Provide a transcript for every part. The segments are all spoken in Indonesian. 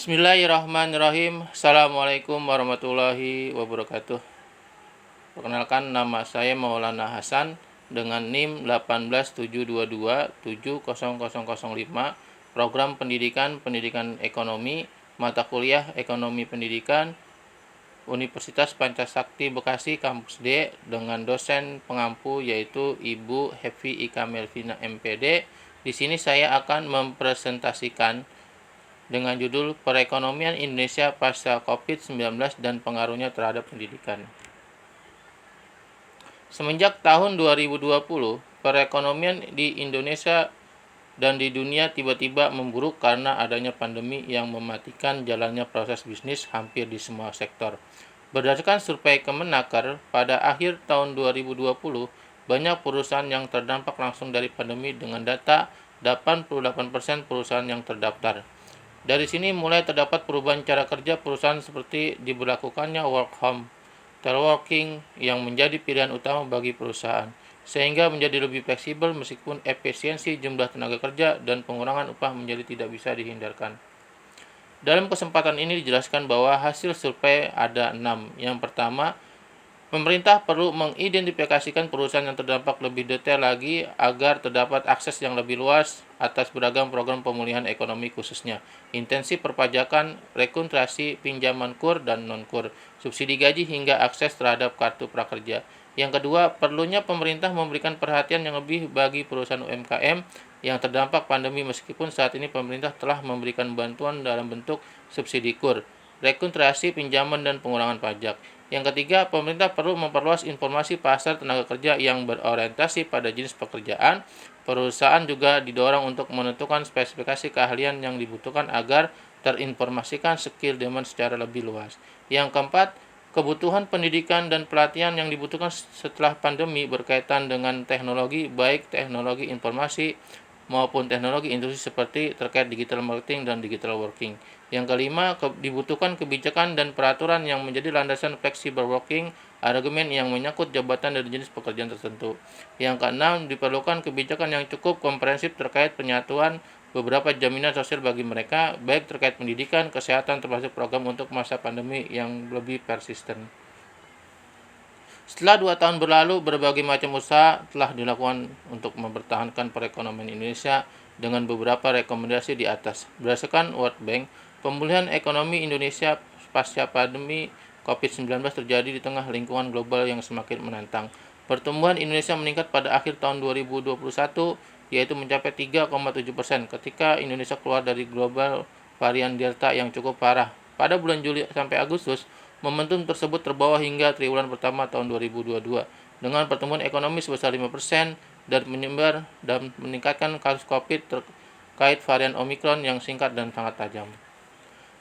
Bismillahirrahmanirrahim. Assalamualaikum warahmatullahi wabarakatuh. Perkenalkan, nama saya Maulana Hasan dengan NIM 18722700005, Program Pendidikan Ekonomi, Mata Kuliah Ekonomi Pendidikan, Universitas Pancasakti Bekasi Kampus D, dengan dosen pengampu yaitu Ibu Hefi Ika Melvina MPD. Di sini saya akan mempresentasikan dengan judul Perekonomian Indonesia Pasca COVID-19 dan Pengaruhnya Terhadap Pendidikan. Semenjak tahun 2020, perekonomian di Indonesia dan di dunia tiba-tiba memburuk karena adanya pandemi yang mematikan jalannya proses bisnis hampir di semua sektor. Berdasarkan survei Kemenaker, pada akhir tahun 2020, banyak perusahaan yang terdampak langsung dari pandemi dengan data 88% perusahaan yang terdaftar. Dari sini mulai terdapat perubahan cara kerja perusahaan seperti diberlakukannya work home, teleworking yang menjadi pilihan utama bagi perusahaan, sehingga menjadi lebih fleksibel meskipun efisiensi jumlah tenaga kerja dan pengurangan upah menjadi tidak bisa dihindarkan. Dalam kesempatan ini dijelaskan bahwa hasil survei ada 6. Yang pertama, pemerintah perlu mengidentifikasikan perusahaan yang terdampak lebih detail lagi agar terdapat akses yang lebih luas atas beragam program pemulihan ekonomi khususnya intensif perpajakan, rekuntrasi, pinjaman kur dan non-kur, subsidi gaji hingga akses terhadap kartu prakerja. Yang kedua, perlunya pemerintah memberikan perhatian yang lebih bagi perusahaan UMKM yang terdampak pandemi meskipun saat ini pemerintah telah memberikan bantuan dalam bentuk subsidi kur, rekuntrasi, pinjaman, dan pengurangan pajak. Yang ketiga, pemerintah perlu memperluas informasi pasar tenaga kerja yang berorientasi pada jenis pekerjaan. Perusahaan juga didorong untuk menentukan spesifikasi keahlian yang dibutuhkan agar terinformasikan skill demand secara lebih luas. Yang keempat, kebutuhan pendidikan dan pelatihan yang dibutuhkan setelah pandemi berkaitan dengan teknologi, baik teknologi informasi maupun teknologi industri seperti terkait digital marketing dan digital working. Yang kelima, dibutuhkan kebijakan dan peraturan yang menjadi landasan flexible working arrangement yang menyangkut jabatan dan jenis pekerjaan tertentu. Yang keenam, diperlukan kebijakan yang cukup komprehensif terkait penyatuan beberapa jaminan sosial bagi mereka, baik terkait pendidikan, kesehatan, termasuk program untuk masa pandemi yang lebih persisten. Setelah 2 tahun berlalu, berbagai macam usaha telah dilakukan untuk mempertahankan perekonomian Indonesia dengan beberapa rekomendasi di atas. Berdasarkan World Bank, pemulihan ekonomi Indonesia pasca pandemi COVID-19 terjadi di tengah lingkungan global yang semakin menantang. Pertumbuhan Indonesia meningkat pada akhir tahun 2021, yaitu mencapai 3,7% ketika Indonesia keluar dari global varian Delta yang cukup parah. Pada bulan Juli sampai Agustus, momentum tersebut terbawa hingga triwulan pertama tahun 2022 dengan pertumbuhan ekonomi sebesar 5% dan menyebar dan meningkatkan kasus COVID terkait varian Omicron yang singkat dan sangat tajam.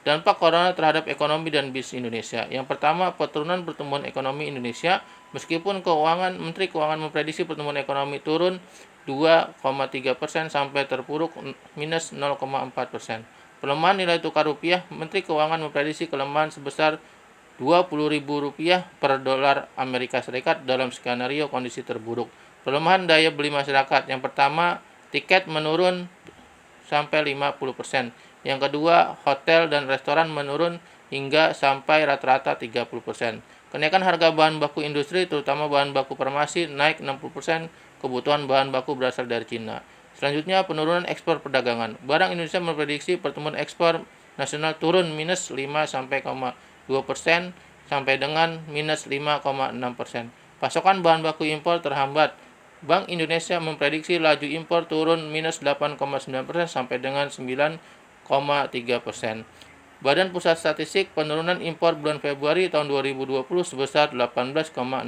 Dampak corona terhadap ekonomi dan bisnis Indonesia. Yang pertama, penurunan pertumbuhan ekonomi Indonesia. Meskipun Menteri Keuangan memprediksi pertumbuhan ekonomi turun 2,3% sampai terpuruk minus 0,4%. Pelemahan nilai tukar rupiah. Menteri Keuangan memprediksi kelemahan sebesar Rp20.000 per dolar Amerika Serikat dalam skenario kondisi terburuk. Pelemahan daya beli masyarakat. Yang pertama, tiket menurun sampai 50%. Yang kedua, hotel dan restoran menurun hingga sampai rata-rata 30%. Kenaikan harga bahan baku industri, terutama bahan baku farmasi, naik 60%. Kebutuhan bahan baku berasal dari Cina. Selanjutnya, penurunan ekspor perdagangan. Barang Indonesia memprediksi pertumbuhan ekspor nasional turun minus 5,2% sampai dengan minus 5,6%. Pasokan bahan baku impor terhambat. Bank Indonesia memprediksi laju impor turun minus 8,9% sampai dengan 9,3%. Badan Pusat Statistik penurunan impor bulan Februari tahun 2020 sebesar 18,69%.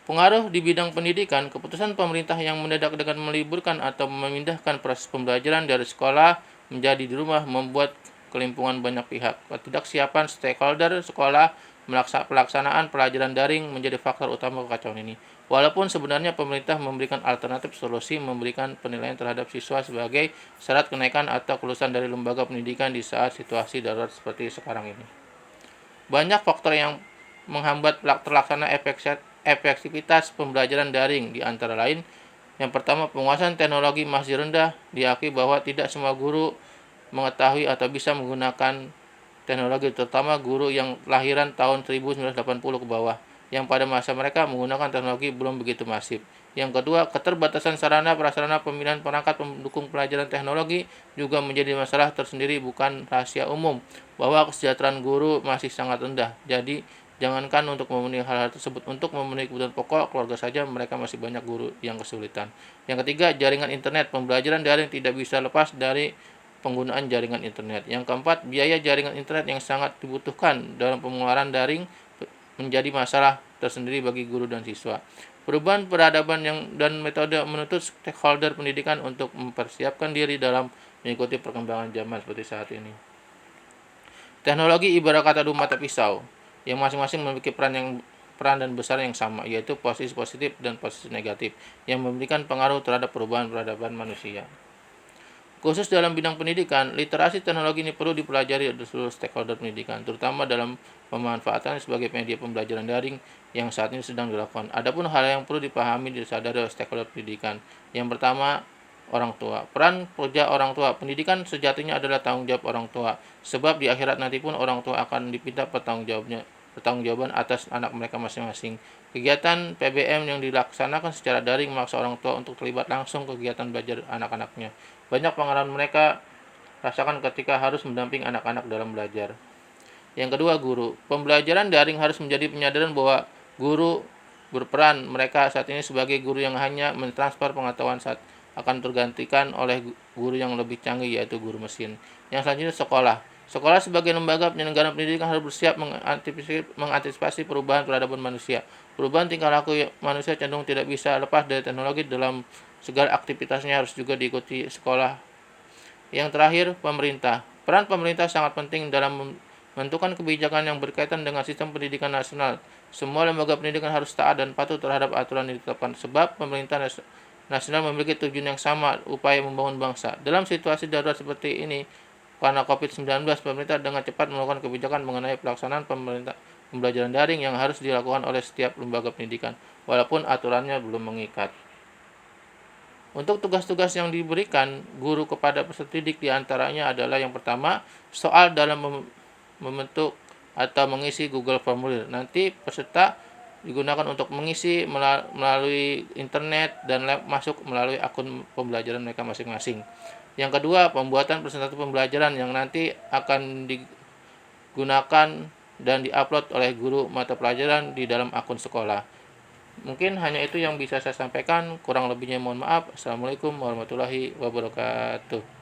Pengaruh di bidang pendidikan, keputusan pemerintah yang mendadak dengan meliburkan atau memindahkan proses pembelajaran dari sekolah menjadi di rumah membuat kelimpungan banyak pihak. Ketidaksiapan stakeholder sekolah pelaksanaan pelajaran daring menjadi faktor utama kekacauan ini. Walaupun sebenarnya pemerintah memberikan alternatif solusi memberikan penilaian terhadap siswa sebagai syarat kenaikan atau kelulusan dari lembaga pendidikan di saat situasi darurat seperti sekarang ini. Banyak faktor yang menghambat terlaksana efektivitas pembelajaran daring, di antara lain Yang pertama, penguasaan teknologi masih rendah. Diakui bahwa tidak semua guru mengetahui atau bisa menggunakan teknologi, terutama guru yang lahiran tahun 1980 ke bawah, yang pada masa mereka menggunakan teknologi belum begitu masif. Yang kedua, keterbatasan sarana prasarana pemilihan perangkat pendukung pelajaran teknologi juga menjadi masalah tersendiri, bukan rahasia umum bahwa kesejahteraan guru masih sangat rendah. Jadi, jangankan untuk memenuhi hal-hal tersebut, untuk memenuhi kebutuhan pokok keluarga saja mereka masih banyak guru yang kesulitan. Yang ketiga, jaringan internet. Pembelajaran daring tidak bisa lepas dari penggunaan jaringan internet. Yang keempat, biaya jaringan internet yang sangat dibutuhkan dalam pengeluaran daring menjadi masalah tersendiri bagi guru dan siswa. Perubahan peradaban dan metode menuntut stakeholder pendidikan untuk mempersiapkan diri dalam mengikuti perkembangan zaman seperti saat ini. Teknologi ibarat kata dua mata pisau, yang masing-masing memiliki peran dan besar yang sama, yaitu posisi positif dan posisi negatif, yang memberikan pengaruh terhadap perubahan peradaban manusia. Khusus dalam bidang pendidikan, literasi teknologi ini perlu dipelajari oleh seluruh stakeholder pendidikan, terutama dalam pemanfaatannya sebagai media pembelajaran daring yang saat ini sedang dilakukan. Adapun hal yang perlu dipahami disadari oleh stakeholder pendidikan. Yang pertama, orang tua. Peran kerja orang tua. Pendidikan sejatinya adalah tanggung jawab orang tua, sebab di akhirat nanti pun orang tua akan dipinta pertanggungjawaban atas anak mereka masing-masing. Kegiatan PBM yang dilaksanakan secara daring memaksa orang tua untuk terlibat langsung kegiatan belajar anak-anaknya. Banyak pengalaman mereka rasakan ketika harus mendamping anak-anak dalam belajar. Yang kedua, guru. Pembelajaran daring harus menjadi penyadaran bahwa guru berperan. Mereka saat ini sebagai guru yang hanya mentransfer pengetahuan saat akan tergantikan oleh guru yang lebih canggih, yaitu guru mesin. Yang selanjutnya, sekolah. Sekolah sebagai lembaga penyelenggara pendidikan harus bersiap mengantisipasi perubahan peradaban manusia. Perubahan tingkah laku manusia cenderung tidak bisa lepas dari teknologi. Dalam segala aktivitasnya harus juga diikuti sekolah. Yang terakhir, pemerintah. Peran pemerintah sangat penting dalam menentukan kebijakan yang berkaitan dengan sistem pendidikan nasional. Semua lembaga pendidikan harus taat dan patuh terhadap aturan yang ditetapkan, sebab pemerintah nasional memiliki tujuan yang sama, upaya membangun bangsa. Dalam situasi darurat seperti ini, karena COVID-19, pemerintah dengan cepat melakukan kebijakan mengenai pelaksanaan pembelajaran daring yang harus dilakukan oleh setiap lembaga pendidikan, walaupun aturannya belum mengikat. Untuk tugas-tugas yang diberikan guru kepada peserta didik diantaranya adalah yang pertama, soal dalam membentuk atau mengisi Google Formulir. Nanti peserta digunakan untuk mengisi melalui internet dan masuk melalui akun pembelajaran mereka masing-masing. Yang kedua, pembuatan presentasi pembelajaran yang nanti akan digunakan dan diupload oleh guru mata pelajaran di dalam akun sekolah. Mungkin hanya itu yang bisa saya sampaikan, kurang lebihnya mohon maaf. Assalamualaikum warahmatullahi wabarakatuh.